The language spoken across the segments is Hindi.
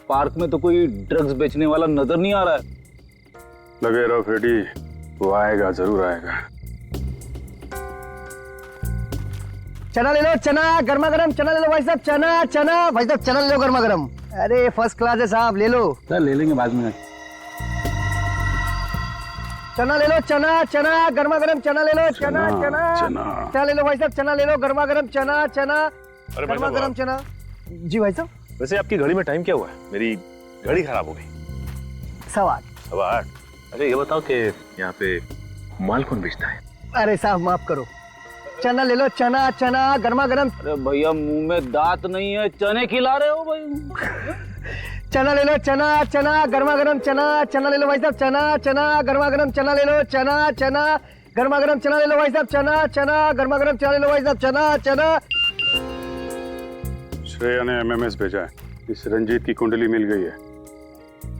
पार्क में तो कोई ड्रग्स बेचने वाला नजर नहीं आ रहा है। लगे रहो फ्रेडी, वो आएगा, जरूर आएगा। चना ले लो, चना गर्मा गर्म चना ले लो भाई साहब, चना चना भाई साहब, चना ले लो गर्मा गर्म। अरे फर्स्ट क्लास है साहब, ले लो। सर ले लेंगे बाद में। चना ले लो, चना चना गर्मा गर्म चना ले लो, चना चना चना ले लो भाई साहब, चना ले लो गर्मा गर्म, चना चना गर्मा गर्म चना। जी भाई साहब। वैसे आपकी घड़ी में टाइम क्या हुआ है? मेरी घड़ी खराब हो गई। 8:15। 8:15। अच्छा ये बताओ कि यहाँ पे माल कौन बेचता है? अरे साहब माफ करो, चना ले लो, चना चना गर्मा गर्म। अरे भैया मुंह में दांत नहीं है, चने खिला रहे हो भाई। चना ले लो, चना चना गर्मा गर्म चना, चना ले लो भाई साहब, चना चना गर्मा गर्म चना ले लो, चना चना गर्मा गर्म चना ले लो भाई साहब, चना चना गर्मा गर्म चना ले लो भाई साहब, चना चना। श्रेया ने एमएमएस भेजा है, इस रंजीत की कुंडली मिल गई है,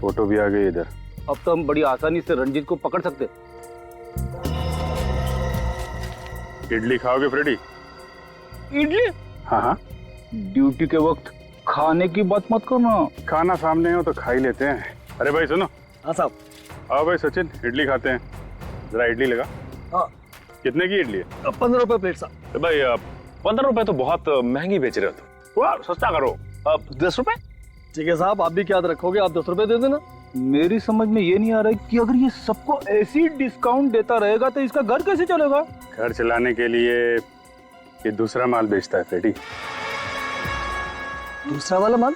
फोटो भी आ गई इधर। अब तो हम बड़ी आसानी से रंजीत को पकड़ सकते। इडली खाओगे फ्रेडी? इडली? हाँ हाँ, ड्यूटी के वक्त खाने की बात मत करना। खाना सामने हो तो खा ही लेते हैं। अरे भाई सुनो। हाँ साहब। आओ भाई सचिन, इडली खाते हैं। जरा इडली लगा। हाँ। कितने की इडली है? 15 रुपए प्लेट साहब। भाई 15 रुपए तो बहुत महंगी बेच रहे हो। वाह सस्ता करो, 10 रुपए। ठीक है साहब, आप भी क्या याद रखोगे, आप 10 रुपए दे देना। मेरी समझ में ये नहीं आ रहा है कि अगर ये सबको ऐसी डिस्काउंट देता रहेगा तो इसका घर कैसे चलेगा? घर चलाने के लिए ये दूसरा माल बेचता है फ्रेडी। दूसरा वाला माल?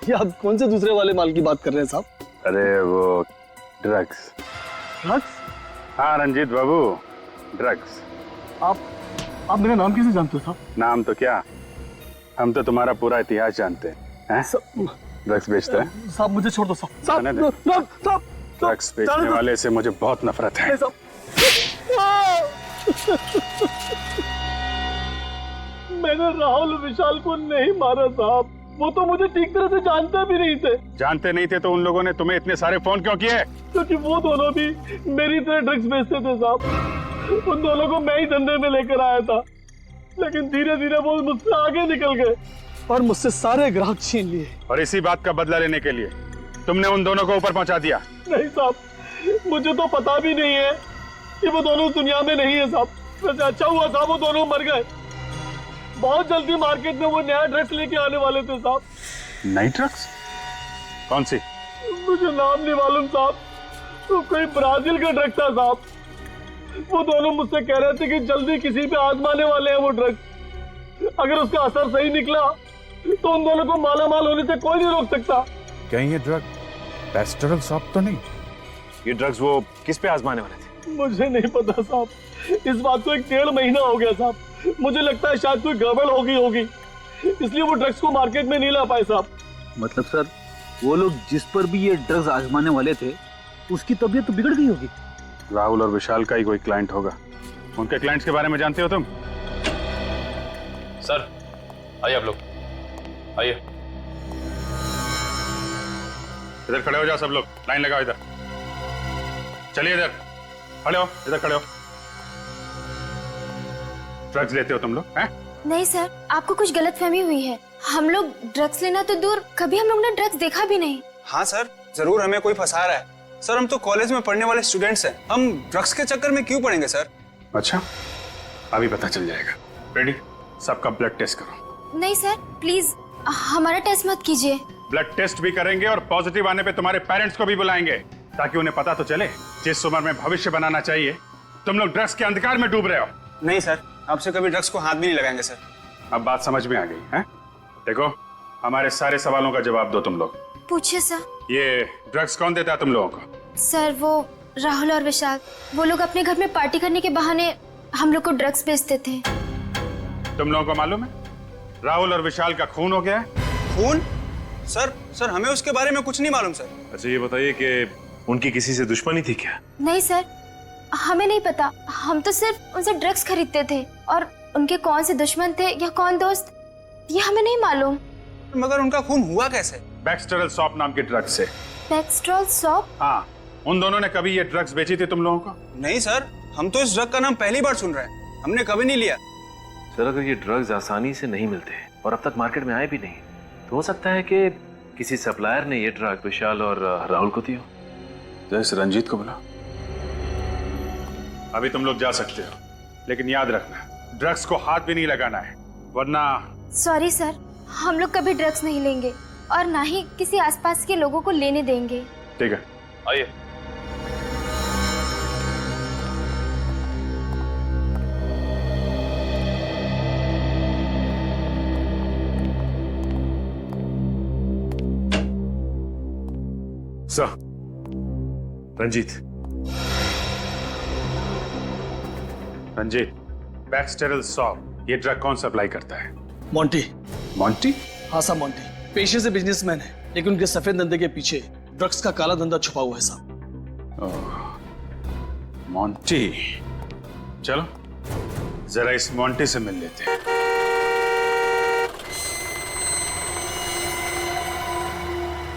ये आप कौन से दूसरे वाले माल की बात कर रहे हैं साहब? अरे वो ड्रग्स। ड्रग्स? हाँ रंजीत बाबू, ड्रग्स। आप मेरा नाम कैसे जानते हो साहब? नाम तो क्या, हम तो तुम्हारा पूरा इतिहास जानते हैं। ड्रग्स बेचता है? साहब मुझे छोड़ दो साहब। साहब ड्रग्स बेचने वाले से मुझे बहुत नफरत है। मैंने राहुल विशाल को नहीं मारा साहब, वो तो मुझे ठीक तरह से जानते भी नहीं थे। जानते नहीं थे तो उन लोगों ने तुम्हें इतने सारे फोन क्यों किए? क्योंकि वो दोनों भी मेरी तरह ड्रग्स बेचते थे साहब। उन दोनों को मैं ही धंधे में लेकर आया था, लेकिन धीरे धीरे वो मुझसे आगे निकल गए और मुझसे सारे ग्राहक छीन लिए। और इसी बात का बदला लेने के लिए तुमने उन दोनों को ऊपर पहुंचा दिया? नहीं साहब, मुझे तो पता भी नहीं है कि वो दोनों दुनिया में नहीं है साहब। वैसे अच्छा हुआ साहब वो दोनों मर गए। बहुत जल्दी मार्केट में वो नया ड्रग्स लेके आने वाले थे साहब। नई ड्रग्स? कौन सी? मुझे नाम नहीं मालूम साहब, तो कोई ब्राजील का ड्रग था साहब। वो दोनों मुझसे कह रहे थे कि जल्दी किसी पे आजमाने वाले हैं वो ड्रग्स। अगर उसका असर सही निकला तो उन दोनों को मालामाल होने से कोई नहीं रोक सकता। कहीं ये ड्रग पेस्टरल सॉप तो नहीं? ये ड्रग्स वो किस पे आजमाने वाले थे? मुझे नहीं पता साहब, इस बात को 1.5 महीना हो गया साहब। मुझे लगता है शायद कोई गड़बड़ होगी, इसलिए वो ड्रग्स को मार्केट में नहीं ला पाए साहब। मतलब सर वो लोग जिस पर भी ये ड्रग्स आजमाने वाले थे उसकी तबीयत तो बिगड़ गई होगी। राहुल और विशाल का ही कोई क्लाइंट होगा। उनके क्लाइंट्स के बारे में जानते हो तुम? सर आइए आप लोग, आइए। इधर खड़े हो जाओ सब लोग, लाइन लगाओ इधर। चलिए इधर खड़े हो, इधर खड़े हो। ड्रग्स लेते हो तुम लोग हैं? नहीं सर, आपको कुछ गलतफहमी हुई है। हम लोग ड्रग्स लेना तो दूर, कभी हम लोग ने ड्रग्स देखा भी नहीं। हाँ सर, जरूर हमें कोई फंसा रहा है। सर हम तो कॉलेज में पढ़ने वाले स्टूडेंट्स हैं, हम ड्रग्स के चक्कर में क्यों पड़ेंगे सर? अच्छा, अभी पता चल जाएगा। रेडी, सबका ब्लड टेस्ट करो। नहीं सर प्लीज, हमारा टेस्ट मत कीजिए। ब्लड टेस्ट भी करेंगे और पॉजिटिव आने पे तुम्हारे पेरेंट्स को भी बुलाएंगे, ताकि उन्हें पता तो चले जिस उम्र में भविष्य बनाना चाहिए तुम लोग ड्रग्स के अंधकार में डूब रहे हो। नहीं सर, आपसे कभी ड्रग्स को हाथ भी नहीं लगाएंगे सर। अब बात समझ में आ गई है? देखो, हमारे सारे सवालों का जवाब दो तुम लोग। पूछिए सर। ये ड्रग्स कौन देता है तुम लोगों को? सर वो राहुल और विशाल, वो लोग अपने घर में पार्टी करने के बहाने हम लोग को ड्रग्स बेचते थे। तुम लोगों को मालूम है राहुल और विशाल का खून हो गया है? खून? सर हमें उसके बारे में कुछ नहीं मालूम सर। अच्छा ये बताइए कि उनकी किसी से दुश्मनी थी क्या? नहीं सर, हमें नहीं पता। हम तो सिर्फ उनसे ड्रग्स खरीदते थे, और उनके कौन से दुश्मन थे या कौन दोस्त, ये हमें नहीं मालूम। मगर उनका खून हुआ कैसे? बैक्सटेरल सॉप नाम के ड्रग्स से। बैक्सटेरल सॉप? हाँ, उन दोनों ने कभी ये ड्रग्स बेची थी तुम लोगों को? नहीं सर, हम तो इस ड्रग का नाम पहली बार सुन रहे हैं, हमने कभी नहीं लिया। सर अगर ये ड्रग्स आसानी से नहीं मिलते और अब तक मार्केट में आए भी नहीं, तो हो सकता है कि किसी सप्लायर ने ये ड्रग विशाल और राहुल को दिया। जैसे रंजीत को बुला। अभी तुम लोग जा सकते हो, लेकिन याद रखना ड्रग्स को हाथ भी नहीं लगाना है, वरना। सॉरी सर, हम लोग कभी ड्रग्स नहीं लेंगे और ना ही किसी आसपास के लोगों को लेने देंगे। ठीक है, आइए। सर, रंजीत। रंजीत, बैक्सटेरल सॉप ये ड्रग कौन सप्लाई करता है? मोंटी। मॉन्टी? हाँ साहब, मोंटी पेशे से बिजनेसमैन है, लेकिन उनके सफेद धंधे के पीछे ड्रग्स का काला धंधा छुपा हुआ है साहब। मॉन्टी। चलो जरा इस मॉन्टी से मिल लेते हैं।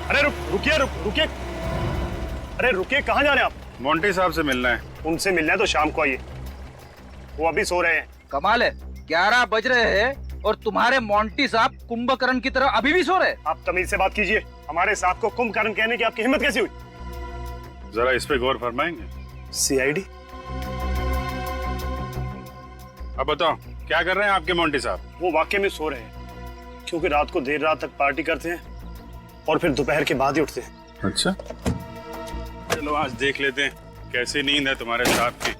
अरे रुकिए रुकिए, अरे रुकिए, कहाँ जा रहे हैं आप? मॉन्टी साहब से मिलना है। उनसे मिलना है तो शाम को आइए, वो अभी सो रहे हैं। कमाल है, 11 बज रहे हैं और तुम्हारे मोंटी साहब कुंभकर्ण की तरह अभी भी सो रहे। आप तमीज से बात कीजिए, हमारे साथ को कुंभकर्ण कहने की आपकी हिम्मत कैसी हुई? जरा इस पे गौर फरमाएंगे? सीआईडी। अब बताओ क्या कर रहे हैं आपके मॉन्टी साहब? वो वाकई में सो रहे हैं, क्योंकि रात को देर रात तक पार्टी करते हैं और फिर दोपहर के बाद ही उठते हैं। अच्छा, चलो आज देख लेते हैं कैसी नींद है तुम्हारे साहब की।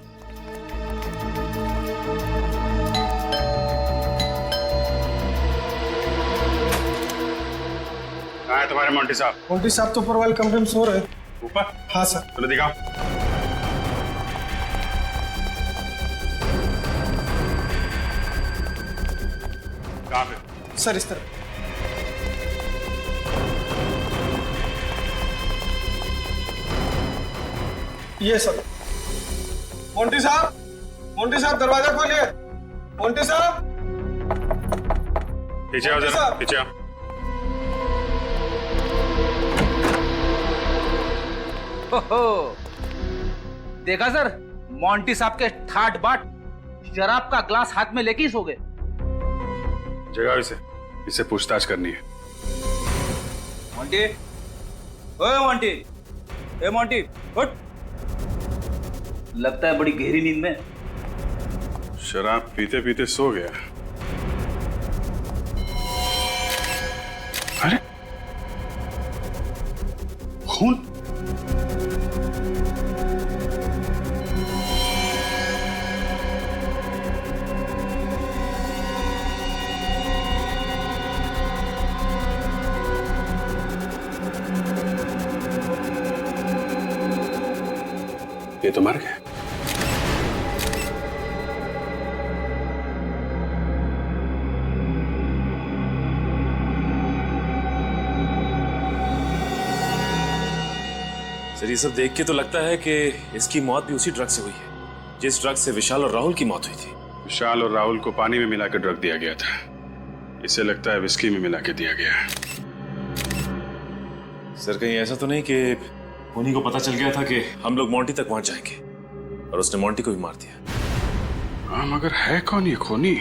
कहाँ है तुम्हारे मॉन्टी साहब? मोंटी साहब तो ऊपर वाले कमरे में सो रहे हैं। ऊपर? हाँ सर। चलो दिखाओ। कहाँ पे? सर इस तरह। ये सर। मोंटी साहब दरवाजा खोलिए। मोंटी साहब, पीछे आओ जरा, पीछे आओ। देखा सर, मोंटी साहब के ठाट बाट शराब का ग्लास हाथ में लेके ही सो गए। जगाओ इसे, इससे पूछताछ करनी है। मोंटी, ओए मोंटी, ए मोंटी, उठ। लगता है बड़ी गहरी नींद में। शराब पीते पीते सो गया। अरे खून! ये तो मर गया। सर, ये सब देख के तो लगता है कि इसकी मौत भी उसी ड्रग से हुई है जिस ड्रग से विशाल और राहुल की मौत हुई थी। विशाल और राहुल को पानी में मिलाकर ड्रग दिया गया था। इसे लगता है विस्की में मिला के दिया गया। सर, कहीं ऐसा तो नहीं कि उन्हीं को पता चल गया था कि हम लोग मोंटी तक पहुंच जाएंगे और उसने मोंटी को भी मार दिया? हाँ, मगर है कौन ये खूनी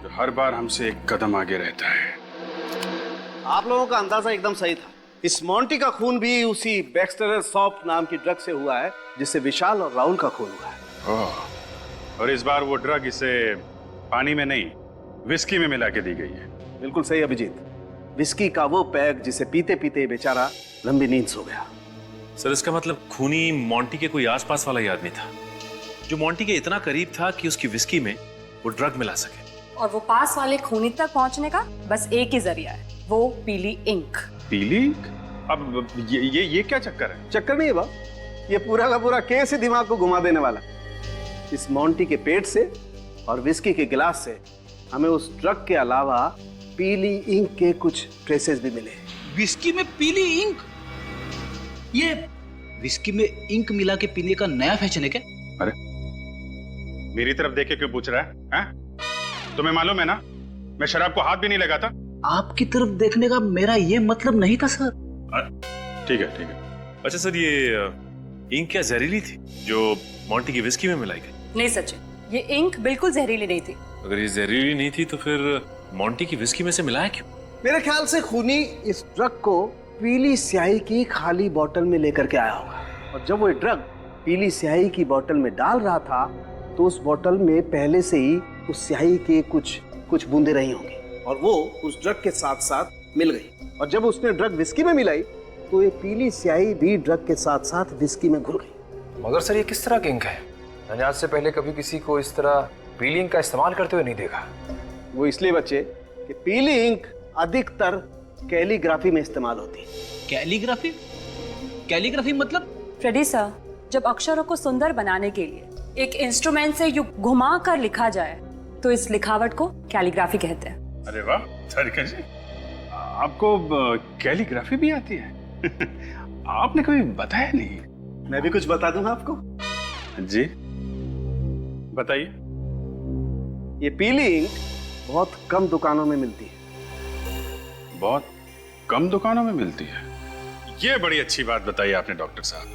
जो हर बार हमसे एक कदम आगे रहता है? आप लोगों का अंदाजा एकदम सही था। इस मोंटी का खून भी उसी बैक्सटेरल सॉप नाम की ड्रग से हुआ है जिससे विशाल और राहुल का खून हुआ है। और इस बार वो ड्रग इसे पानी में नहीं, विस्की में मिला के दी गई है। बिल्कुल सही अभिजीत, विस्की का वो पैक जिसे पीते पीते बेचारा लंबी नींद सो गया। सर, इसका मतलब खूनी मोंटी के कोई आसपास वाला ही आदमी था जो मोंटी के इतना करीब था कि उसकी विस्की में वो ड्रग मिला सके। और वो पास वाले खूनी तक पहुंचने का बस एक ही जरिया है, वो पीली इंक। पीली इंक? अब ये क्या चक्कर है? चक्कर नहीं है बाप, ये पूरा का पूरा केस ही दिमाग को घुमा देने वाला। इस मोंटी के पेट से और विस्की के गिलास से हमें उस ड्रग के अलावा पीली इंक के कुछ ट्रेसेस भी मिले। विस्की में पीली इंक? ये विस्की में इंक मिला के पीने का नया फैशन है क्या? अरे मेरी तरफ देख के क्यों पूछ रहा है? तुम्हें मालूम है ना, मैं शराब को हाथ भी नहीं लगाता। आपकी तरफ देखने का मेरा ये मतलब नहीं था सर। ठीक है, ठीक है। अच्छा सर, ये इंक क्या जहरीली थी जो मोंटी की विस्की में मिलाई गई? नहीं सचिन, ये इंक बिल्कुल जहरीली नहीं थी। अगर ये जहरीली नहीं थी तो फिर मोंटी की विस्की में से मिलाया क्यों? मेरे ख्याल से खूनी इस ड्रग को पीली स्याही की खाली बोतल में लेकर के आया होगा, और जब वो ड्रग पीली स्याही की बोतल में डाल रहा था तो उस बोतल में पहले से ही उस स्याही के कुछ बूंदे रही होंगी और वो उस ड्रग के साथ साथ मिल गई, और जब उसने ड्रग विस्की में मिलाई तो ये पीली स्याही भी ड्रग के साथ साथ विस्की में घुल गई। मगर सर ये किस तरह की इंक है? मैंने आज से पहले कभी किसी को इस तरह पीली इंक का इस्तेमाल करते हुए नहीं देखा। वो इसलिए बच्चे कि पीली इंक अधिकतर कैलीग्राफी में इस्तेमाल होती है। कैलीग्राफी? कैलीग्राफी मतलब? फ्रेडी सर, जब अक्षरों को सुंदर बनाने के लिए एक इंस्ट्रूमेंट से यूं घुमा कर लिखा जाए तो इस लिखावट को कैलीग्राफी कहते हैं। अरे वाह सारिका जी, आपको कैलीग्राफी भी आती है? आपने कभी बताया नहीं। मैं भी कुछ बता दूं आपको? जी बताइए। ये पीली इंक बहुत कम दुकानों में मिलती है। बहुत कम दुकानों में मिलती है? ये बड़ी अच्छी बात बताई आपने डॉक्टर साहब,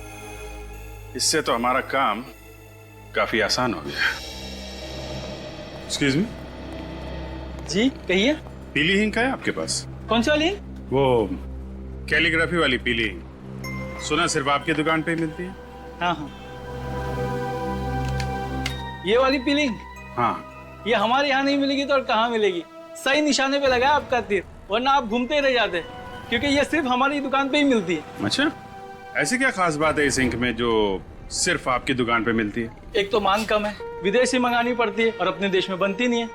इससे तो हमारा काम काफी आसान हो गया। Excuse me. जी कहिए। पीली इंक है आपके पास? कौन सी वाली? वो कैलीग्राफी वाली पीली इंक। सुना सिर्फ आपकी दुकान पे ही मिलती है? हाँ हाँ, ये वाली पीली इंक? हाँ। ये हमारे यहाँ नहीं मिलेगी तो और कहाँ मिलेगी? सही निशाने पे लगा आपका तीर, वरना आप घूमते रह जाते, क्योंकि ये सिर्फ हमारी दुकान पे ही मिलती है। अच्छा, ऐसी क्या खास बात है इस इंक में जो सिर्फ आपकी दुकान पे मिलती है? एक तो मांग कम है, विदेश से मंगानी पड़ती है और अपने देश में बनती नहीं है।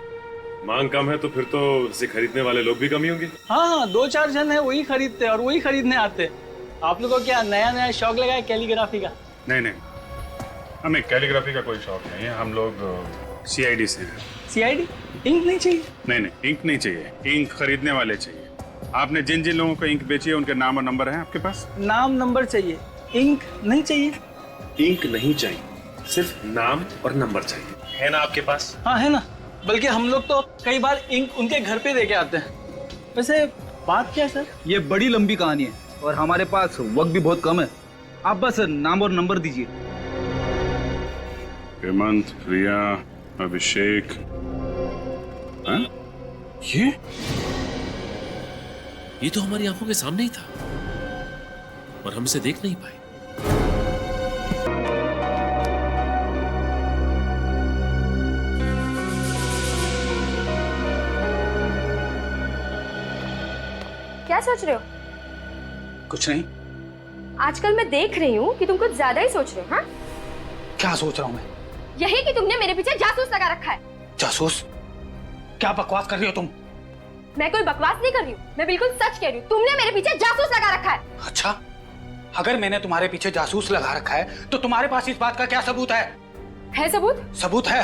मांग कम है तो फिर तो इसे खरीदने वाले लोग भी कम ही होंगे। हाँ हाँ, 2-4 जन है वही खरीदते और वही खरीदने आते। आप लोगों को क्या नया नया शौक लगा है कैलीग्राफी का? नहीं नहीं, हमें कैलीग्राफी का कोई शौक नहीं है, हम लोग CID से हैं। CID? इंक नहीं चाहिए? नहीं नहीं, इंक नहीं चाहिए, इंक खरीदने वाले चाहिए। आपने जिन जिन लोगों को इंक बेची है उनके नाम और नंबर हैं आपके पास? नाम नंबर चाहिए, इंक नहीं चाहिए। इंक नहीं चाहिए, सिर्फ नाम और नंबर चाहिए, है ना आपके पास? हाँ है ना, बल्कि हम लोग तो कई बार इंक उनके घर पे दे के आते हैं। वैसे बात क्या है सर? ये बड़ी लंबी कहानी है और हमारे पास वक्त भी बहुत कम है, आप बस नाम और नंबर दीजिए। हेमंत, प्रिया, अभिषेक। हाँ? ये तो हमारी आंखों के सामने ही था और हम इसे देख नहीं पाए। क्या सोच रहे हो? कुछ नहीं। आजकल मैं देख रही हूँ कि तुम कुछ ज्यादा ही सोच रहे हो। हाँ, क्या सोच रहा हूँ मैं? यही कि तुमने मेरे पीछे जासूस लगा रखा है। जासूस? क्या बकवास कर रही हो तुम? मैं कोई बकवास नहीं कर रही हूँ, मैं बिल्कुल सच कह रही हूँ। तुमने मेरे पीछे जासूस लगा रखा है। अच्छा, अगर मैंने तुम्हारे पीछे जासूस लगा रखा है तो तुम्हारे पास इस बात का क्या सबूत है? है सबूत? सबूत है?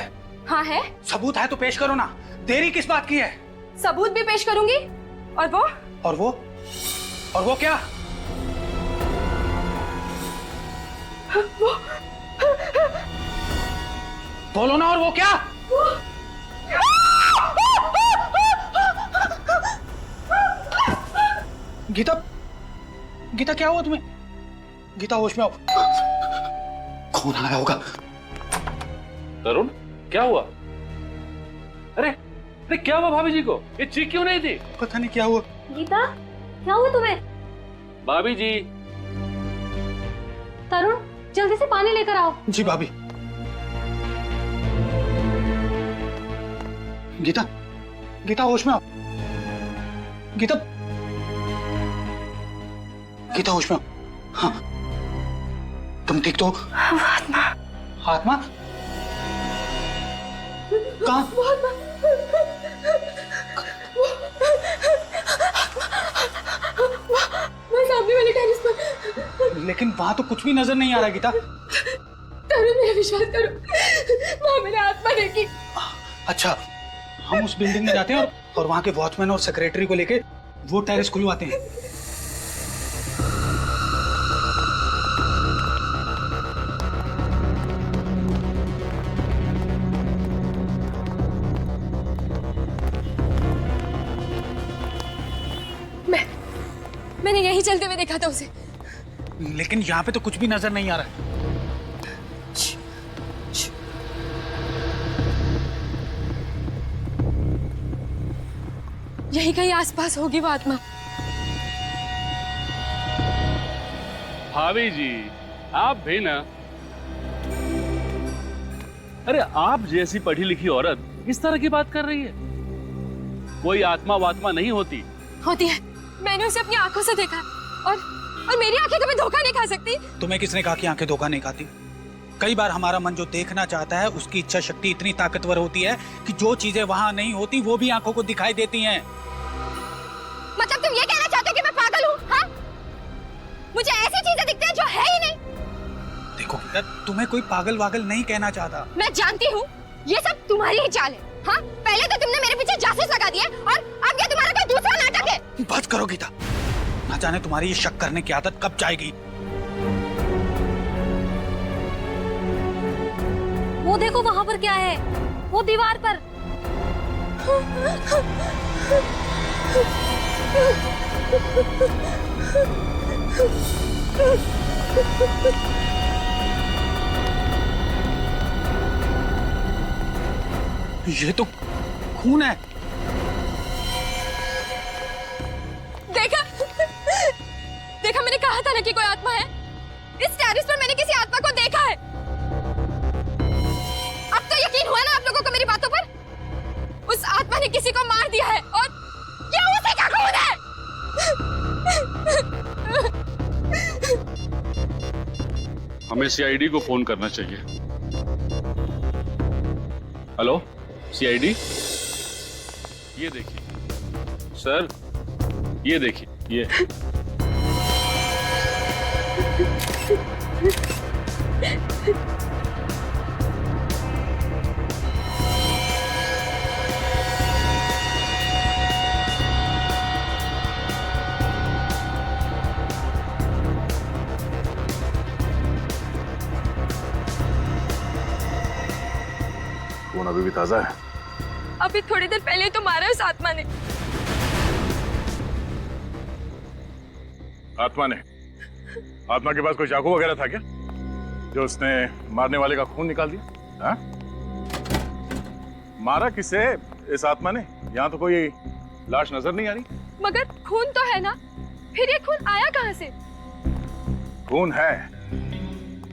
हाँ है। सबूत है तो पेश करो ना, देरी किस बात की है? सबूत भी पेश करूंगी। और वो? और वो? और वो क्या? वो बोलो ना, और वो क्या? गीता, गीता क्या हुआ तुम्हें? गीता होश में आओ। कौन आया होगा? तरुण क्या हुआ? अरे क्या हुआ भाभी जी को? ये चीख क्यों नहीं थी? पता नहीं क्या हुआ। गीता, क्या हुआ तुम्हें? भाभी जी। तरुण, जल्दी से पानी लेकर आओ। जी भाभी। गीता, गीता होश में आओ। गीता, गीता होश में आओ। हाँ, तुम ठीक तो? आत्मा। आत्मा? कहाँ? सामने वाले टेरेस पर। लेकिन वहां तो कुछ भी नजर नहीं आ रहा गीता। तरुण, मेरा विश्वास करो, वहां मैंने आत्मा देखी। अच्छा, हम उस बिल्डिंग में जाते हैं और वहां के वॉचमैन और सेक्रेटरी को लेके वो टेरेस खुलवाते हैं। मैंने यही चलते हुए देखा था उसे। लेकिन यहाँ पे तो कुछ भी नजर नहीं आ रहा है। यही कहीं आसपास होगी वो आत्मा। भाभी जी, आप भी ना। अरे आप जैसी पढ़ी लिखी औरत इस तरह की बात कर रही है। कोई आत्मा वात्मा नहीं होती। होती है, मैंने उसे अपनी आंखों से देखा और मेरी आंखें कभी धोखा नहीं खा सकती। तुम्हें किसने कहा कि आंखें धोखा नहीं खाती? कई बार हमारा मन जो देखना चाहता है उसकी इच्छा शक्ति इतनी ताकतवर होती है कि जो चीजें वहां नहीं होती वो भी आंखों को दिखाई देती हैं। मतलब तुम ये कहना चाहते हो कि मैं पागल हूँ? हाँ? मुझे ऐसी चीजें दिखती हैं जो है ही नहीं। देखो गीता, तुम्हें कोई पागल वागल नहीं कहना चाहता। मैं जानती हूँ ये सब तुम्हारी ही चाल है। हाँ? पहले तो तुमने मेरे पीछे जासूस लगा दिए और अब ये तुम्हारा कोई दूसरा नाटक है। बस करो गीता, ना जाने तुम्हारी ये शक करने की आदत कब जाएगी। वो देखो वहां पर क्या है, वो दीवार पर। ये तो खून है। देखा देखा, मैंने कहा था ना कि कोई आत्मा है। इस टेरेस पर मैंने किसी आत्मा को देखा है। अब तो यकीन हुआ ना आप लोगों को मेरी बातों पर? उस आत्मा ने किसी को मार दिया है और ये उसी का खून है। हमें सीआईडी को फोन करना चाहिए। हेलो सीआईडी, ये देखिए सर, ये देखिए ये। खून अभी भी ताजा है। अभी थोड़ी देर पहले तो मारा उस आत्मा ने। आत्मा के पास कोई चाकू वगैरह था क्या जो उसने मारने वाले का खून निकाल दिया? हा? मारा किसे इस आत्मा ने? यहाँ तो कोई लाश नजर नहीं आ रही। मगर खून तो है ना, फिर ये खून आया कहाँ से? खून है,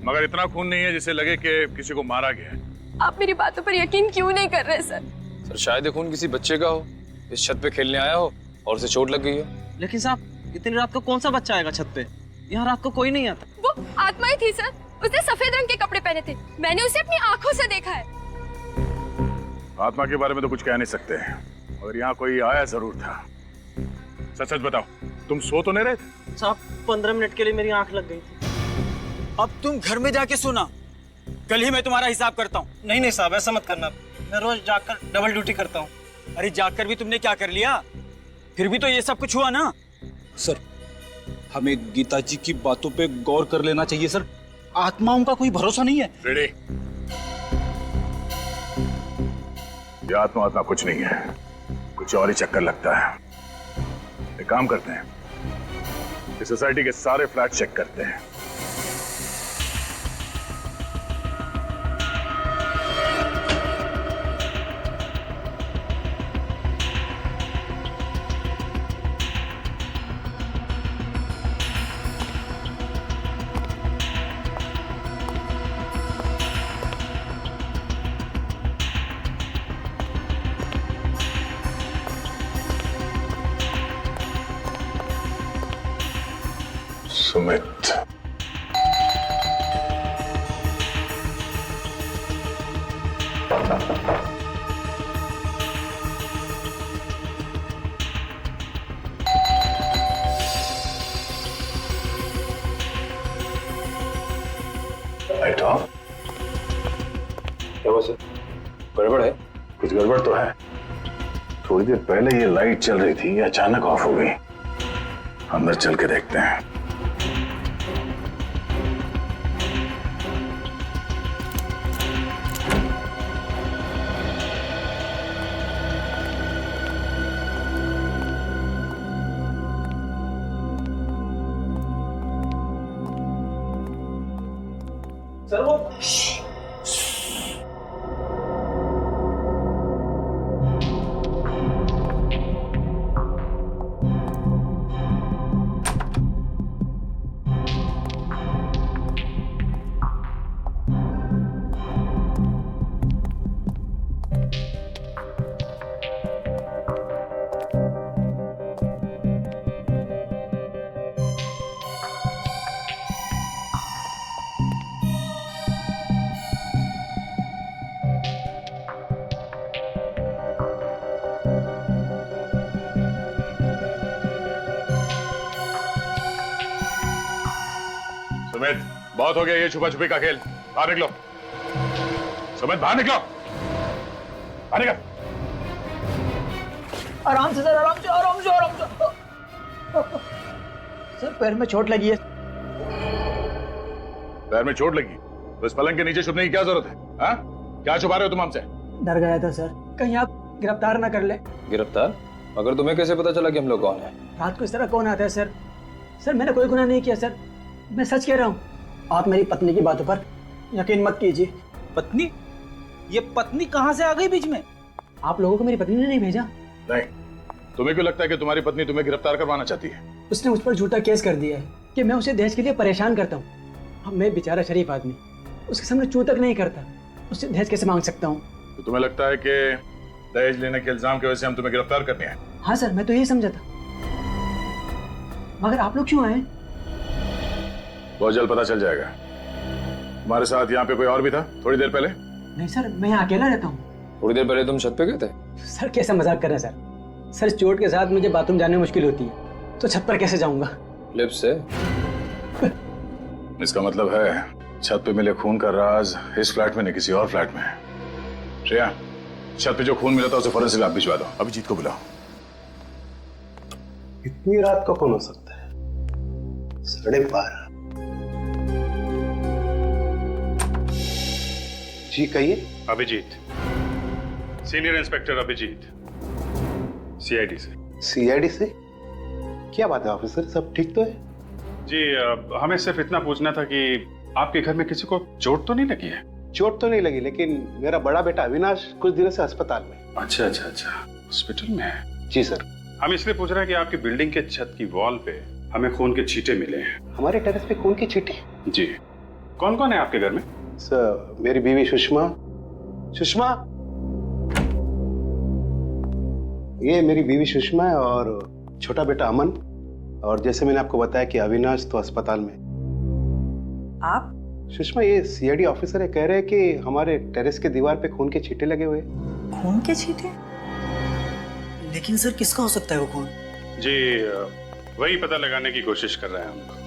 मगर इतना खून नहीं है जिसे लगे कि किसी को मारा गया है। आप मेरी बातों पर यकीन क्यों नहीं कर रहे सर? सर शायद ये खून किसी बच्चे का हो, इस छत पे खेलने आया हो और उसे चोट लग गई हो। लेकिन साहब, इतनी रात को कौन सा बच्चा आएगा छत पे? यहाँ रात को कोई नहीं आता। वो आत्मा ही थी सर। उसने सफेद रंग के कपड़े पहने थे। मैंने उसे अपनी आंखों से देखा है। आत्मा के बारे में तो कुछ कह नहीं सकते, और यहाँ कोई आया जरूर था। सच सच बताओ, तुम सो तो नहीं रहे थे? साहब 15 मिनट के लिए मेरी आंख लग गई थी। अब तुम घर में जाके सोना, कल ही मैं तुम्हारा हिसाब करता हूँ। नहीं साहब, ऐसा मत करना। मैं रोज जाकर डबल ड्यूटी करता हूँ। अरे जाकर भी तुमने क्या कर लिया? फिर भी तो ये सब कुछ हुआ ना। सर, हमें गीता जी की बातों पे गौर कर लेना चाहिए सर। आत्माओं का कोई भरोसा नहीं है। रेडी? ये आत्मा कुछ नहीं है, कुछ और ही चक्कर लगता है। एक काम करते हैं, इस सोसाइटी के सारे फ्लैट चेक करते हैं। Sumit, light of. क्या हुआ सर? गड़बड़ है? कुछ गड़बड़ तो है। थोड़ी देर पहले ये लाइट चल रही थी, ये अचानक ऑफ हो गई। अंदर चल के देखते हैं। सर वो सुमित, बहुत हो गया ये छुपा छुपी का खेल। बाहर निकलो सुमित, बाहर निकलो, बाहर निकल। आराम से सर, आराम से, आराम से, आराम से। सर पैर में चोट लगी है। पैर में चोट लगी तो इस पलंग के नीचे छुपने की क्या जरूरत है? हाँ? क्या छुपा रहे हो तुम हमसे? डर गया था सर, कहीं आप गिरफ्तार ना कर ले। गिरफ्तार? मगर तुम्हें कैसे पता चला कि हम लोग कौन है? रात को इस तरह कौन आता है सर? सर मैंने कोई गुनाह नहीं किया सर, मैं सच कह रहा हूँ। आप मेरी पत्नी की बातों पर यकीन मत कीजिए। पत्नी? ये पत्नी कहाँ से आ गई बीच में? आप लोगों को मेरी पत्नी ने नहीं भेजा। नहीं, तुम्हें क्यों लगता है कि तुम्हारी पत्नी तुम्हें गिरफ्तार करवाना चाहती है? उसने मुझ पर झूठा केस कर दिया है कि मैं उसे दहेज के लिए परेशान करता हूँ। अब मैं बेचारा शरीफ आदमी उसके सामने चू तक नहीं करता, उससे दहेज कैसे मांग सकता हूँ? तो तुम्हें लगता है कि दहेज लेने के इल्जाम की वजह से हम तुम्हें गिरफ्तार करने आए? हाँ सर, मैं तो यही समझा था। मगर आप लोग क्यों आए? बहुत जल्द पता चल जाएगा। तुम्हारे साथ यहाँ पे कोई और भी था थोड़ी देर पहले? नहीं सर, मैं यहाँ अकेला रहता हूँ। थोड़ी देर पहले तुम छत पे गए थे? सर कैसा मजाक कर रहे हैं सर? सर चोट के साथ मुझे बाथरूम जाने में मुश्किल होती है, तो छत पर कैसे जाऊंगा? लिफ्ट से? इसका मतलब है छत पे मिले खून का राज इस फ्लैट में नहीं किसी और फ्लैट में है। श्रेया, छत पे जो खून मिला था उसे फौरन से लैब भिजवा दो। अभिजीत को बुलाओ। इतनी रात को कौन हो सकता है? 12:30। जी कहिए। Abhijeet, senior inspector Abhijeet, CID से। सीआईडी से? क्या बात है ऑफिसर, सब ठीक तो है? जी हमें सिर्फ इतना पूछना था कि आपके घर में किसी को चोट तो नहीं लगी है? चोट तो नहीं लगी, लेकिन मेरा बड़ा बेटा अविनाश कुछ दिनों से अस्पताल में। अच्छा अच्छा अच्छा, हॉस्पिटल में है? जी सर। हम इसलिए पूछ रहे हैं कि आपकी बिल्डिंग के छत की वॉल पे हमें खून के छींटे मिले हैं। हमारे टेरेस पे खून के छींटे? जी। कौन कौन है आपके घर में? सर मेरी बीवी सुषमा। सुषमा, ये मेरी बीवी सुषमा है और छोटा बेटा अमन, और जैसे मैंने आपको बताया कि अविनाश तो अस्पताल में। आप? सुषमा, ये सीआईडी ऑफिसर है, कह रहे हैं कि हमारे टेरेस के दीवार पे खून के छींटे लगे हुए। खून के छींटे? लेकिन सर किसका हो सकता है वो खून? जी वही पता लगाने की कोशिश कर रहे हैं हम लोग।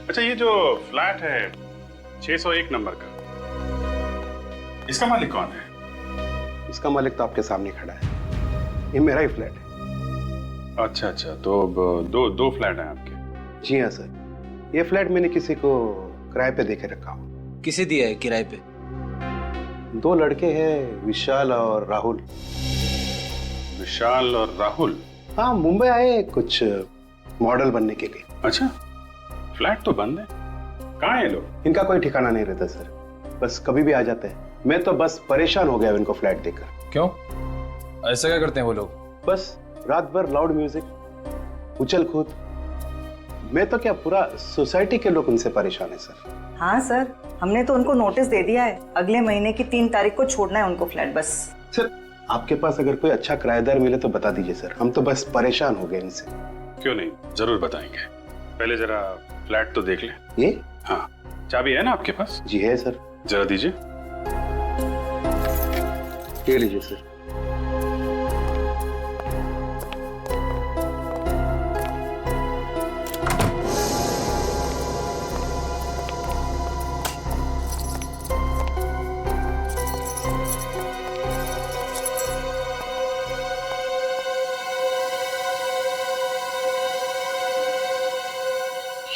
अच्छा, ये जो फ्लैट है 601 नंबर का, इसका मालिक कौन है? इसका मालिक तो आपके सामने खड़ा है, ये मेरा ही फ्लैट है। अच्छा अच्छा, तो दो फ्लैट हैं आपके? जी हाँ सर, ये फ्लैट मैंने किसी को किराए पे देके रखा हूँ। किसे दिया है किराए पे? 2 लड़के हैं, विशाल और राहुल। विशाल और राहुल? हाँ, मुंबई आए कुछ मॉडल बनने के लिए। अच्छा, फ्लैट तो बंद है, कहाँ है लोग? इनका कोई ठिकाना नहीं रहता सर, बस कभी भी आ जाते हैं। मैं तो बस परेशान हो गया इनको फ्लैट देखकर। क्यों? ऐसा क्या करते हैं वो लोग? बस रात भर लाउड म्यूजिक, उछल कूद। मैं तो क्या, पूरा सोसाइटी के लोग उनसे परेशान है सर। हाँ सर, हमने तो उनको नोटिस दे दिया है, अगले महीने की 3 तारीख को छोड़ना है उनको फ्लैट बस। सर आपके पास अगर कोई अच्छा किराएदार मिले तो बता दीजिए सर, हम तो बस परेशान हो गए इनसे। क्यों नहीं, जरूर बताएंगे। पहले जरा फ्लैट तो देख लें। ये? हाँ, चाबी है ना आपके पास? जी है सर। जरा दीजिए। ले लीजिए सर।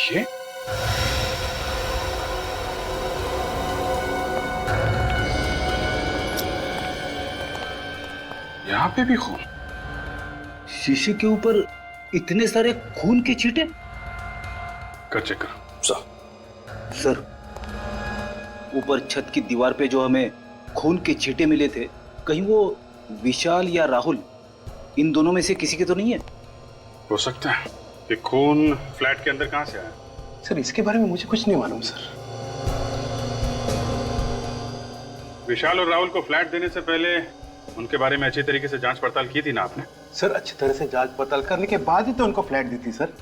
ये यहाँ पे भी खून? शीशे के ऊपर इतने सारे खून के छींटे? कर चेक करो। सर, ऊपर छत की दीवार पे जो हमें खून के छींटे मिले थे, कहीं वो विशाल या राहुल, इन दोनों में से किसी के तो नहीं है? हो सकता है कि खून फ्लैट के अंदर कहां से आया? सर इसके बारे में मुझे कुछ नहीं मालूम सर। विशाल और राहुल को फ्लैट देने से पहले उनके बारे में अच्छी तरीके से जांच पड़ताल की थी ना आपने? सर अच्छी तरह से जांच पड़ताल करने के बाद ही तो उनको फ्लैट दी थी सर।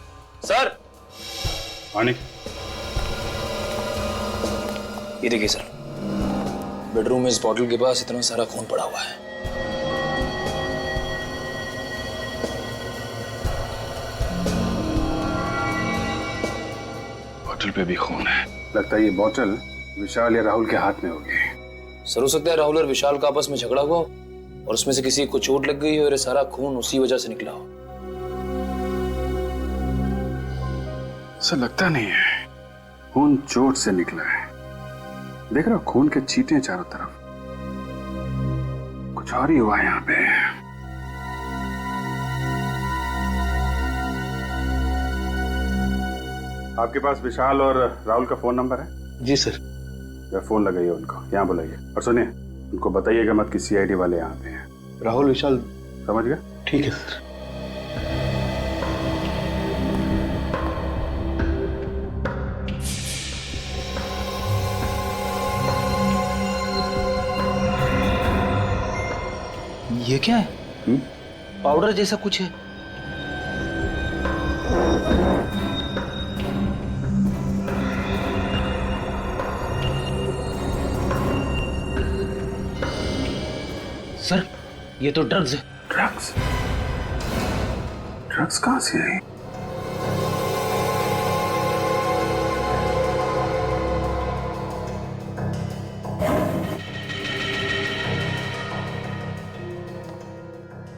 सर मानिक, ये देखिए सर, बेडरूम में इस बॉटल के पास इतना सारा खून पड़ा हुआ है। बोतल पे भी खून है। लगता है ये बोतल विशाल या राहुल के हाथ में होगी। सर हो सकता है राहुल और विशाल का आपस में झगड़ा हुआ हो और उसमें से किसी को चोट लग गई हो और ये सारा खून उसी वजह से निकला हो। ऐसा लगता नहीं है, खून चोट से निकला है। देख रहा खून के छींटे चारों तरफ। कुछ और ही हुआ है यहाँ पे। आपके पास विशाल और राहुल का फोन नंबर है? जी सर। फोन लगाइए उनको, यहाँ बुलाइए। और सुनिए, उनको बताइएगा मत कि सीआईडी वाले यहाँ पे हैं। राहुल विशाल समझ गए? ठीक है सर। ये क्या है? पाउडर जैसा कुछ है। सर, ये तो ड्रग्स है। ड्रग्स? ड्रग्स कहां से आई?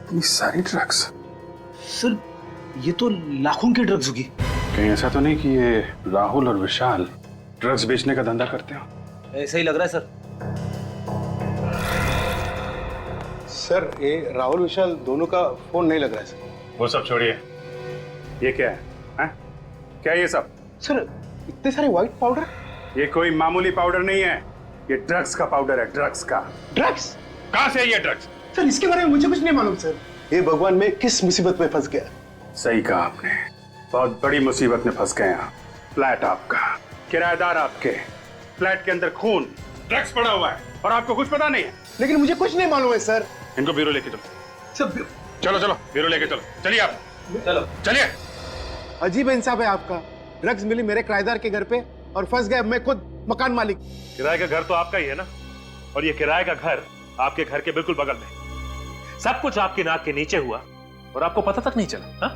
इतनी सारी ड्रग्स? सर, ये तो लाखों की ड्रग्स होगी। कहीं ऐसा तो नहीं कि ये राहुल और विशाल ड्रग्स बेचने का धंधा करते हो? ऐसा ही लग रहा है सर। सर, ये राहुल विशाल दोनों का फोन नहीं लग रहा है सर। वो सब छोड़िए, ये क्या है? हैं? क्या है ये सब? सर, इतने सारे व्हाइट पाउडर? ये कोई मामूली पाउडर नहीं है, ये ड्रग्स का पाउडर है। ड्रग्स का। ड्रग्स? कहां से है ये ड्रग्स? सर, इसके बारे में मुझे कुछ नहीं मालूम सर। ये भगवान, मैं किस मुसीबत में फंस गया। सही कहा आपने, बहुत बड़ी मुसीबत में फंस गए आप। फ्लैट आपका, किराएदार आपके, फ्लैट के अंदर खून, ड्रग्स पड़ा हुआ है और आपको कुछ पता नहीं है। लेकिन मुझे कुछ नहीं मालूम है सर। इनको ब्यूरो लेके चलो। चलो चलो ब्यूरो लेके चलो। चलिए आप, चलो चलिए। अजीब इंसाफ है आपका। ड्रग्स मिली मेरे किराएदार के घर पे और फंस गया मैं खुद मकान मालिक। किराए का घर तो आपका ही है ना, और ये किराए का घर आपके घर के बिल्कुल बगल में। सब कुछ आपकी नाक के नीचे हुआ और आपको पता तक नहीं चला। हा?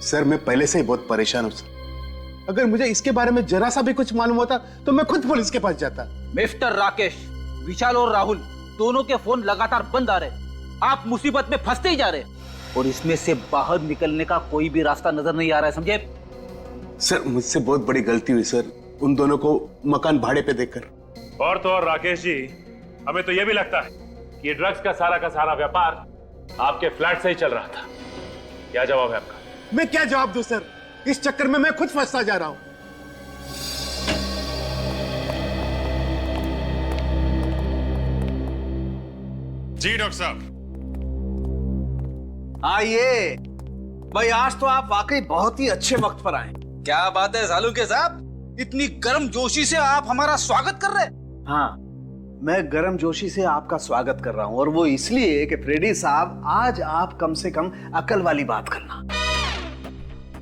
सर, मैं पहले से ही बहुत परेशान हूँ सर। अगर मुझे इसके बारे में जरा सा भी कुछ मालूम होता तो मैं खुद पुलिस के पास जाता। मिस्टर राकेश, विशाल और राहुल दोनों के फोन लगातार बंद आ रहे। आप मुसीबत में फंसते ही जा रहे और इसमें से बाहर निकलने का कोई भी रास्ता नजर नहीं आ रहा है, समझे? सर, मुझसे बहुत बड़ी गलती हुई सर, उन दोनों को मकान भाड़े पे देकर। और तो और राकेश जी, हमें तो यह भी लगता है कि ये ड्रग्स का सारा व्यापार आपके फ्लैट से ही चल रहा था। क्या जवाब है आपका? मैं क्या जवाब दूं सर, इस चक्कर में मैं खुद फंसता जा रहा हूं। जी डॉक्टर साहब। आइए भाई, आज तो आप वाकई बहुत ही अच्छे वक्त पर आए। क्या बात है सालू के साहब, इतनी गर्म जोशी से आप हमारा स्वागत कर रहे हैं? हाँ, मैं गर्म जोशी से आपका स्वागत कर रहा हूं, और वो इसलिए कि फ्रेडी साहब, आज आप कम से कम अकल वाली बात करना।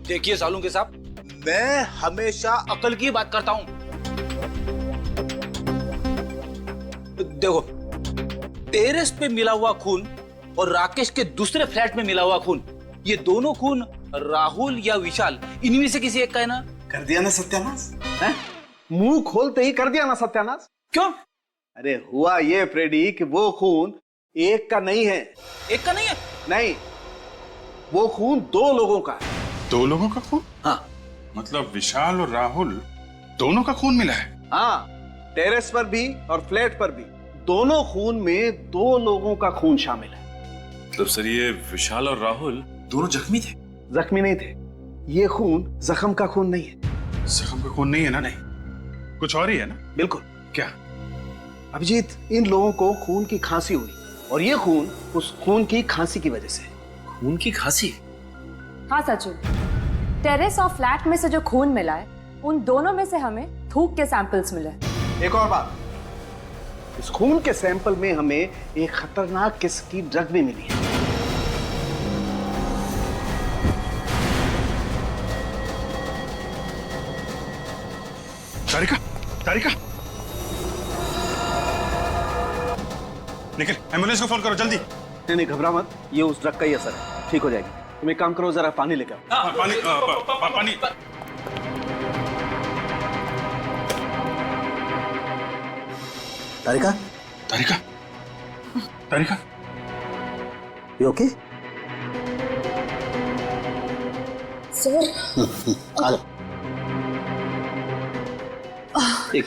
देखिए सालू के साहब, मैं हमेशा अकल की बात करता हूं। देखो, टेरेस पे मिला हुआ खून और राकेश के दूसरे फ्लैट में मिला हुआ खून, ये दोनों खून राहुल या विशाल, इनमें से किसी एक का है ना? कर दिया ना सत्यानाश? मुंह खोलते ही कर दिया ना सत्यानाश? क्यों? अरे हुआ ये फ्रेडी कि वो खून एक का नहीं है। एक का नहीं है? नहीं, वो खून दो लोगों का है। दो लोगों का खून? हाँ। मतलब विशाल और राहुल दोनों का खून मिला है? हाँ, टेरेस पर भी और फ्लैट पर भी, दोनों खून में दो लोगों का खून शामिल है। मतलब सर, ये विशाल और राहुल दोनों जख्मी थे? जख्मी नहीं थे, ये खून जख्म का खून नहीं है। जख्म का खून नहीं है ना? नहीं, कुछ और ही है ना? बिल्कुल। क्या? अभिजीत, इन लोगों को खून की खांसी हुई और ये खून उस खून की खांसी की वजह से। खून की खांसी? हाँ सचिन, टेरेस और फ्लैट में से जो खून मिला है, उन दोनों में से हमें थूक के सैंपल्स मिले। एक और बात, इस खून के सैंपल में हमें एक खतरनाक किस्म की ड्रग भी मिली है। तारिका, तारिका, निकल, एम्बुलेंस को फोन करो जल्दी। नहीं, घबरा मत, ये उस ड्रग का ही असर है, ठीक हो जाएगी। तुम एक काम करो, जरा पानी लेकर आओ। पानी। तारिका, तारिका, तारिका, यू ओके? सर आ जाओ। एक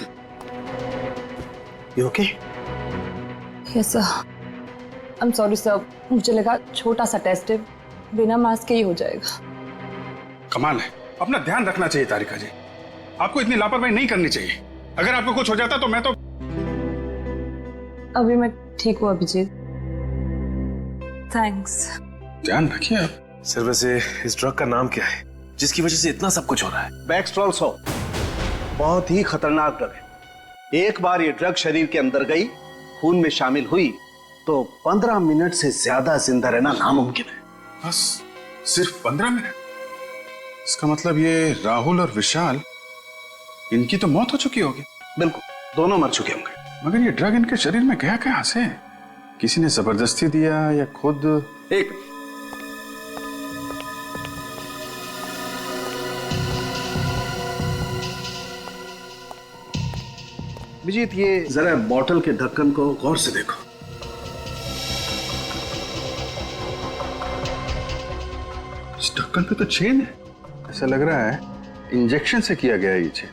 you okay? Yes sir. I am sorry sir, मुझे लगा छोटा सा टेस्ट है, बिना मास्क के ही हो जाएगा। कमाल है, अपना ध्यान रखना चाहिए तारिका जी, आपको इतनी लापरवाही नहीं करनी चाहिए। अगर आपको कुछ हो जाता तो मैं तो। अभी मैं ठीक हूँ अभिजीत, थैंक्स। ध्यान रखिए आप। सर वैसे इस ड्रग का नाम क्या है जिसकी वजह से इतना सब कुछ हो रहा है? बैक्सट्रॉल सॉल्ट बहुत ही खतरनाक ड्रग है। एक बार ये ड्रग शरीर के अंदर गई, खून में शामिल हुई, तो 15 मिनट से ज्यादा जिंदा रहना नामुमकिन है। बस सिर्फ 15 मिनट? इसका मतलब ये राहुल और विशाल, इनकी तो मौत हो चुकी होगी। बिल्कुल, दोनों मर चुके होंगे। मगर ये ड्रग इनके शरीर में गया कहां से? किसी ने जबरदस्ती दिया या खुद? एक अभिजीत, ये जरा बॉटल के ढक्कन को गौर से देखो। इस ढक्कन पे तो चेन है, ऐसा लग रहा है इंजेक्शन से किया गया ये चेन।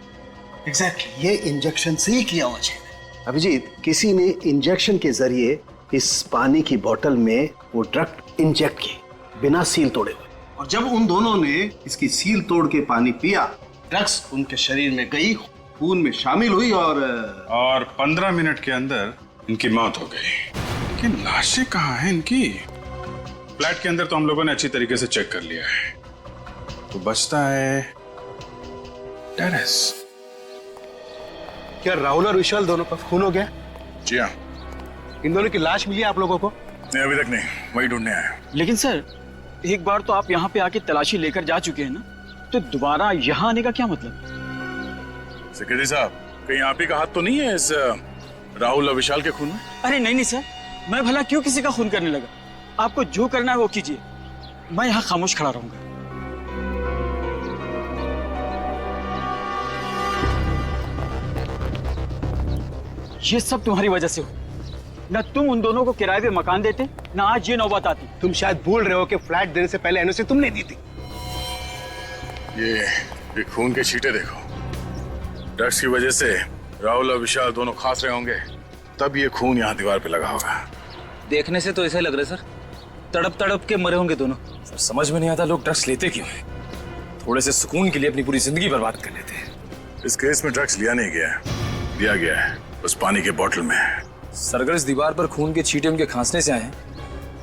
एग्जैक्टली, ये इंजेक्शन से ही किया हुआ चेन है। अभिजीत, किसी ने इंजेक्शन के जरिए इस पानी की बोतल में वो ड्रग इंजेक्ट की, बिना सील तोड़े हुए। और जब उन दोनों ने इसकी सील तोड़ के पानी पिया, ड्रग्स उनके शरीर में गई, खून में शामिल हुई और 15 मिनट के अंदर इनकी मौत हो गई। लेकिन लाशें कहाँ हैं इनकी? फ्लैट के अंदर तो हम लोगों ने अच्छी तरीके से चेक कर लिया है, तो बचता है टेरेस। क्या राहुल और विशाल दोनों का खून हो गया? जी हाँ। इन दोनों की लाश मिली आप लोगों को? नहीं, अभी तक नहीं, वही ढूंढने आया। लेकिन सर, एक बार तो आप यहाँ पे आके तलाशी लेकर जा चुके हैं ना, तो दोबारा यहाँ आने का क्या मतलब? सेक्रेटरी साहब, कहीं आप ही का हाथ तो नहीं है इस राहुल और विशाल के खून में? अरे नहीं नहीं सर, मैं भला क्यों किसी का खून करने लगा? आपको जो करना है वो कीजिए, मैं यहाँ खामोश खड़ा रहूंगा। ये सब तुम्हारी वजह से हो। न तुम उन दोनों को किराए पे मकान देते, न आज ये नौबत आती। तुम शायद भूल रहे हो कि फ्लैट देने से पहले एनओसी तुमने दी थी। ये खून के छींटे देखो। ड्रग्स की वजह से राहुल और विशाल दोनों खास रहे होंगे, तब ये खून यहाँ दीवार पे लगा होगा। देखने से तो ऐसा लग रहा है सर, तड़प तड़प के मरे होंगे दोनों। सर समझ में नहीं आता लोग ड्रग्स लेते क्यों हैं? थोड़े से सुकून के लिए अपनी पूरी जिंदगी बर्बाद कर लेते हैं। इस केस में ड्रग्स लिया नहीं गया है, दिया गया है उस पानी के बोतल में। सर अगर इस दीवार पर खून के छींटे उनके खांसने से आए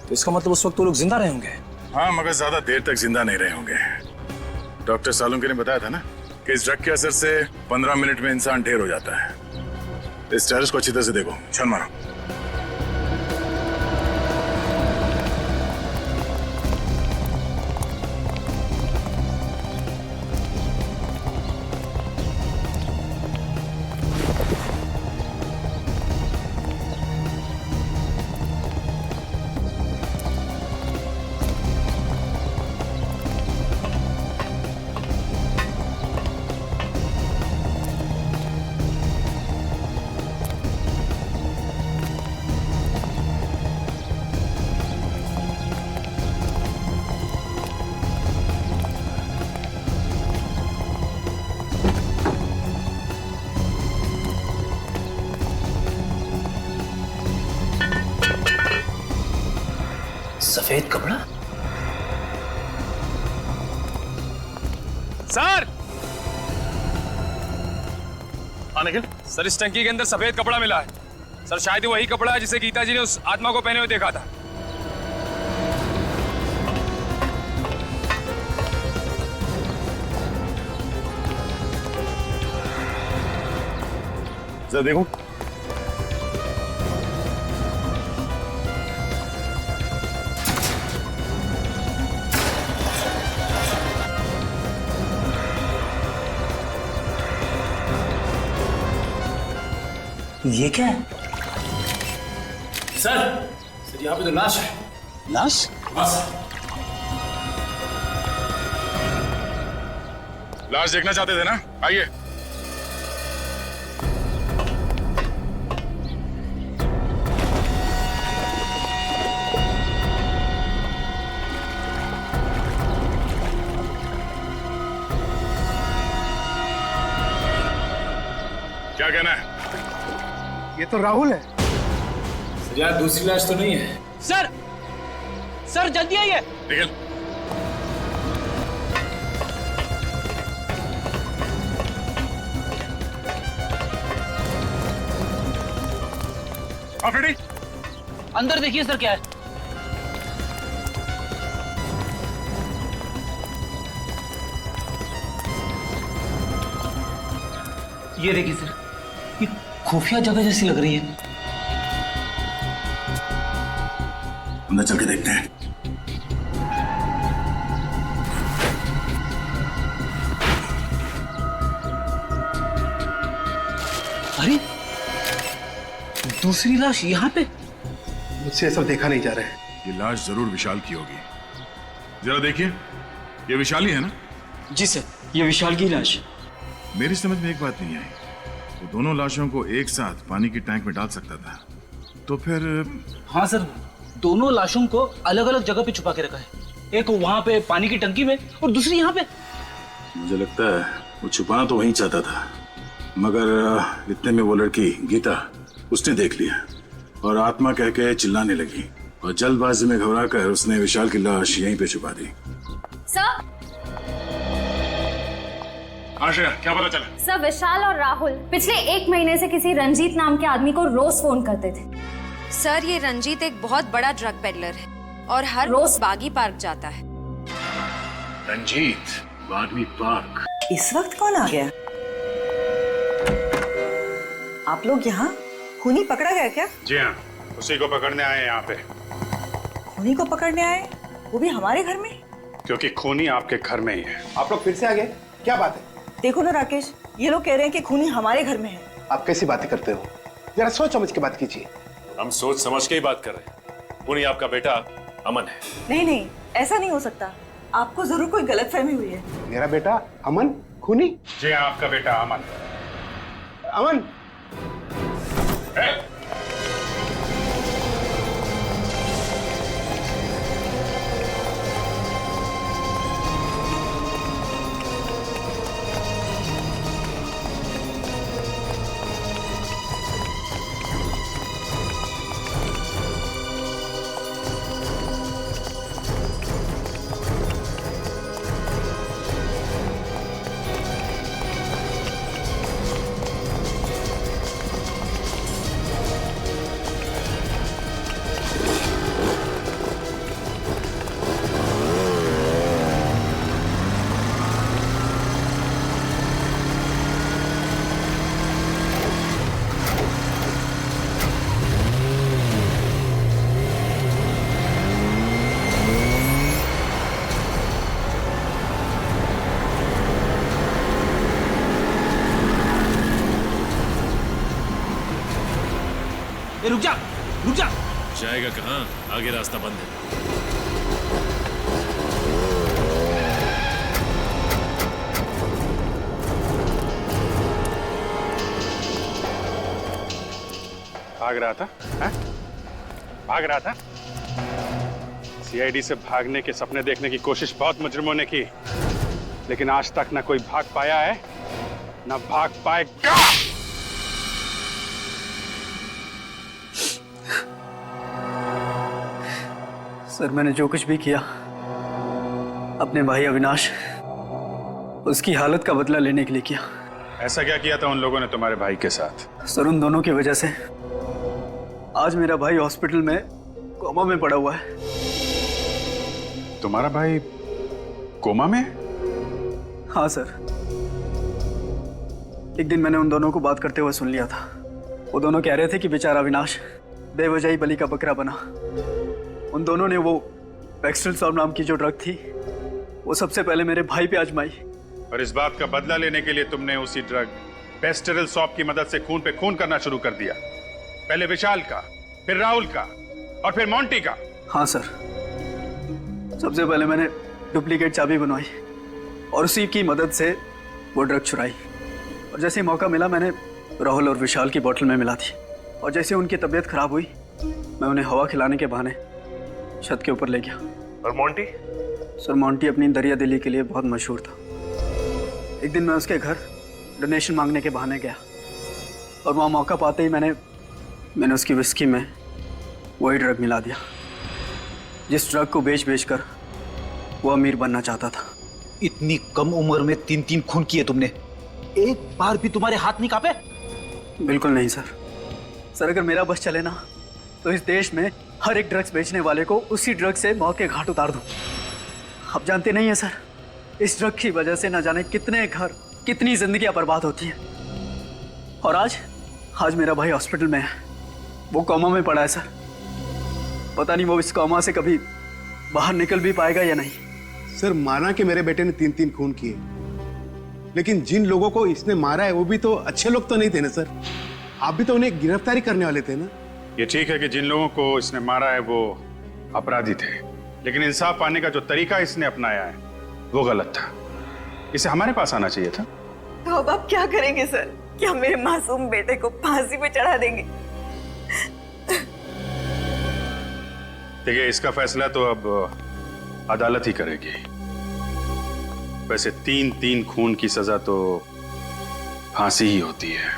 तो इसका मतलब उस वक्त वो लोग जिंदा रहे होंगे। हाँ, मगर ज्यादा देर तक जिंदा नहीं रहे होंगे। डॉक्टर सालुंके ने बताया था ना कि इस ड्रग के असर से 15 मिनट में इंसान ढेर हो जाता है। इस टेरेस को अच्छी तरह से देखो, छन मारो। सफेद कपड़ा? सर! हाँ निखिल? सर इस टंकी के अंदर सफेद कपड़ा मिला है। सर शायद वही कपड़ा है जिसे गीता जी ने उस आत्मा को पहने हुए देखा था। जरा देखो। ये क्या है? सर यहाँ पे तो लाश है। लाश? बस। लाश देखना चाहते थे ना? आइए। कहना है? ये तो राहुल है। यार दूसरी लाश तो नहीं है। सर सर जल्दी आइए। निखिल, रेडी? अंदर देखिए सर क्या है। ये देखिए सर, ये खुफिया जगह जैसी लग रही है। अंदर चल के देखते हैं। अरे दूसरी लाश यहाँ पे? मुझसे ये सब देखा नहीं जा रहा है। ये लाश जरूर विशाल की होगी। जरा देखिए, ये विशाल ही है ना? जी सर, ये विशाल की लाश। मेरी समझ में एक बात नहीं आई, वो दोनों लाशों को एक साथ पानी की टैंक में डाल सकता था, तो फिर? हाँ सर, दोनों लाशों को अलग अलग जगह पे छुपा के रखा है। एक वहां पे पानी की टंकी में और दूसरी यहाँ पे। मुझे लगता है वो छुपाना तो वहीं चाहता था, मगर इतने में वो लड़की गीता उसने देख लिया और आत्मा कह के चिल्लाने लगी और जल्दबाजी में घबराकर उसने विशाल की लाश यहीं पे छुपा दी। सर आशा, क्या पता चला? सर, विशाल और राहुल पिछले 1 महीने से किसी रंजीत नाम के आदमी को रोज फोन करते थे। सर, ये रंजीत एक बहुत बड़ा ड्रग पेडलर है और हर रोज बागी पार्क जाता है। रंजीत बागी पार्क? इस वक्त कौन आ गया? आप लोग यहाँ? खूनी पकड़ा गया क्या? जी हाँ, उसी को पकड़ने आए यहाँ पे। खूनी को पकड़ने आए, वो भी हमारे घर में? क्योंकि खूनी आपके घर में ही है। आप लोग फिर से आ गए, क्या बात है? देखो ना राकेश, ये लोग कह रहे हैं कि खूनी हमारे घर में है। आप कैसी बातें करते हो? जरा सोच समझ के बात कीजिए। हम सोच समझ के ही बात कर रहे हैं। खूनी आपका बेटा अमन है। नहीं नहीं, ऐसा नहीं हो सकता। आपको जरूर कोई गलतफहमी हुई है। मेरा बेटा अमन खूनी? जी हाँ, आपका बेटा अमन। अमन? रुक जा, रुक जा। जाएगा कहाँ? आगे रास्ता बंद है। भाग रहा था? है? भाग रहा था? सीआईडी से भागने के सपने देखने की कोशिश बहुत मुजरिमों ने की, लेकिन आज तक ना कोई भाग पाया है, ना भाग पाएगा। सर, मैंने जो कुछ भी किया अपने भाई अविनाश, उसकी हालत का बदला लेने के लिए किया। ऐसा क्या किया था उन लोगों ने तुम्हारे भाई के साथ? सर, उन दोनों की वजह से आज मेरा भाई हॉस्पिटल में कोमा में पड़ा हुआ है। तुम्हारा भाई कोमा में? हाँ सर, एक दिन मैंने उन दोनों को बात करते हुए सुन लिया था। वो दोनों कह रहे थे कि बेचारा अविनाश बेवजह ही बलि का बकरा बना। उन दोनों ने वो पेस्टल सॉल्व नाम की जो ड्रग थी, वो सबसे पहले मेरे भाई पे आजमाई। और इस बात का बदला लेने के लिए तुमने उसी ड्रग पेस्टरल सॉप की मदद से खून पे खून करना शुरू कर दिया। पहले विशाल का, फिर राहुल का और फिर मोंटी का। हाँ सर, सबसे पहले मैंने डुप्लीकेट चाबी बनवाई और उसी की मदद से वो ड्रग चुराई। और जैसे ही मौका मिला मैंने राहुल और विशाल की बोतल में मिला दी। और जैसे उनकी तबीयत खराब हुई, मैं उन्हें हवा खिलाने के बहाने छत के ऊपर ले गया। और मोंटी? सर, मोंटी अपनी दरिया दिली के लिए बहुत मशहूर था। एक दिन मैं उसके घर डोनेशन मांगने के बहाने गया और वहाँ मौका पाते ही मैंने उसकी विस्की में वही ड्रग मिला दिया जिस ड्रग को बेच कर वो अमीर बनना चाहता था। इतनी कम उम्र में 3 खून किए तुमने, एक बार भी तुम्हारे हाथ नहीं कांपे? बिल्कुल नहीं सर। सर अगर मेरा बस चले ना तो इस देश में हर एक ड्रग्स बेचने वाले को उसी ड्रग से मौत के घाट उतार दूं। आप जानते नहीं है सर, इस ड्रग की वजह से न जाने कितने घर, कितनी जिंदगियां बर्बाद होती हैं। और आज मेरा भाई हॉस्पिटल में है, वो कोमा में पड़ा है सर। पता नहीं वो इस कोमा से कभी बाहर निकल भी पाएगा या नहीं। सर माना कि मेरे बेटे ने 3 खून किए, लेकिन जिन लोगों को इसने मारा है वो भी तो अच्छे लोग तो नहीं थे ना सर। आप भी तो उन्हें गिरफ्तारी करने वाले थे ना। ये ठीक है कि जिन लोगों को इसने मारा है वो अपराधी थे, लेकिन इंसाफ पाने का जो तरीका इसने अपनाया है वो गलत था। इसे हमारे पास आना चाहिए था। तो अब आप क्या करेंगे सर? क्या मेरे मासूम बेटे को फांसी पे चढ़ा देंगे? देखिए, इसका फैसला तो अब अदालत ही करेगी। वैसे 3 खून की सजा तो फांसी ही होती है।